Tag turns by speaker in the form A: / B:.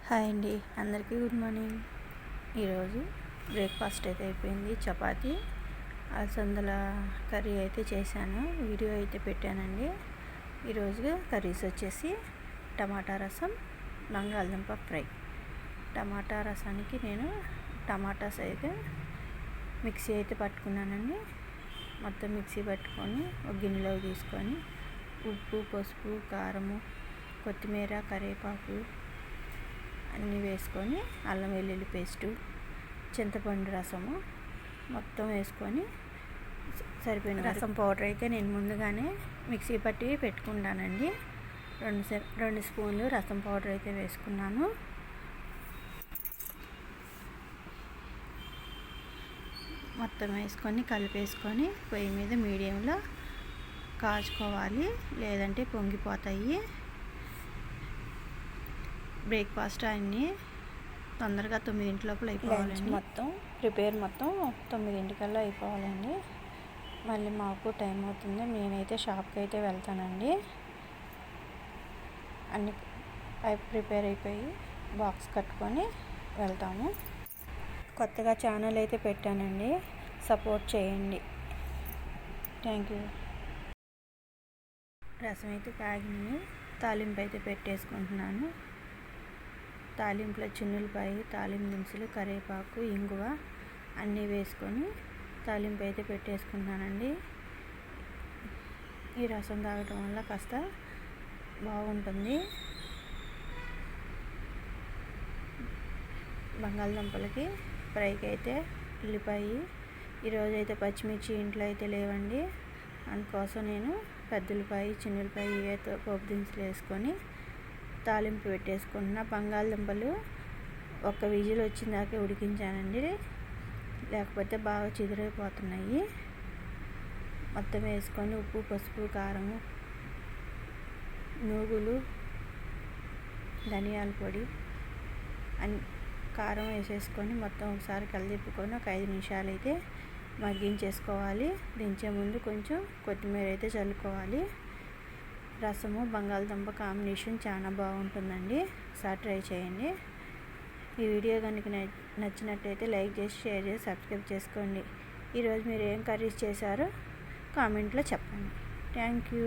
A: Hi అండి, అందరికీ good morning. ఈరోజు బ్రేక్ఫాస్ట్ అయితే అయిపోయింది. చపాతీ అలసందల కర్రీ అయితే చేశాను, వీడియో అయితే పెట్టానండి. ఈరోజు కర్రీస్ వచ్చేసి టమాటా రసం, బంగాళదుంప ఫ్రై. టమాటా రసానికి నేను టమాటాస్ అయితే మిక్సీ అయితే పట్టుకున్నానండి. మొత్తం మిక్సీ పట్టుకొని ఒక గిన్నెలో తీసుకొని ఉప్పు, పసుపు, కారము, కొత్తిమీర, కరివేపాకు అన్నీ వేసుకొని అల్లం వెల్లుల్లి పేస్టు, చింతపండు రసము మొత్తం వేసుకొని సరిపోయిన రసం పౌడర్ అయితే నేను ముందుగానే మిక్సీ పట్టి పెట్టుకుంటానండి. రెండు స్పూన్లు రసం పౌడర్ అయితే వేసుకున్నాను. మొత్తం వేసుకొని కలిపేసుకొని పొయ్యి మీద మీడియంలో కాచుకోవాలి, లేదంటే పొంగిపోతాయి. బ్రేక్ఫాస్ట్ అన్నీ తొందరగా 9 లోపల అయిపోవాలండి. మొత్తం 9 అయిపోవాలండి. మళ్ళీ మాకు టైం అవుతుంది, నేనైతే షాప్కి అయితే వెళ్తానండి. అన్ని ప్రిపేర్ అయిపోయి బాక్స్ కట్టుకొని వెళ్తాము. కొత్తగా ఛానల్ అయితే పెట్టానండి, సపోర్ట్ చేయండి. Thank you. రసం అయితే కాగింది, తాలింపు అయితే పెట్టేసుకుంటున్నాను. తాలింపులో చిన్నులపాయి, తాలింపు దినుసులు, కరివేపాకు, ఇంగువ అన్నీ వేసుకొని తాలింపు అయితే పెట్టేసుకుంటున్నానండి. ఈ రసం తాగటం వల్ల కాస్త బాగుంటుంది. బంగాళదుంపలకి ఫ్రైకి అయితే ఉల్లిపాయ, ఈరోజు అయితే పచ్చిమిర్చి ఇంట్లో అయితే లేవండి, అందుకోసం నేను పెద్ద ఉల్లిపాయ, చిన్న ఉల్లిపాయ ఇవైతే పోపు దినుసులు వేసుకొని తాలింపు పెట్టేసుకుంటున్న. బంగాళదుంపలు ఒక్క విజిల్ వచ్చిందాకే ఉడికించానండి, లేకపోతే బాగా చిదిరైపోతున్నాయి. మొత్తం వేసుకొని ఉప్పు, పసుపు, కారము, నూగులు, ధనియాల పొడి కారం వేసేసుకొని మొత్తం ఒకసారి కలిదిప్పుకొని ఒక 5 నిమిషాలు అయితే మగ్గించేసుకోవాలి. దించే ముందు కొంచెం కొత్తిమీర అయితే చల్లుకోవాలి. రసము బంగాళదుంప కాంబినేషన్ చాలా బాగుంటుందండి, ఒకసారి ట్రై చేయండి. ఈ వీడియో కనుక నచ్చినట్టయితే లైక్ చేసి, షేర్ చేసి, సబ్స్క్రైబ్ చేసుకోండి. ఈరోజు మీరు ఏం కర్రీస్ చేశారో కామెంట్లో చెప్పండి. Thank you.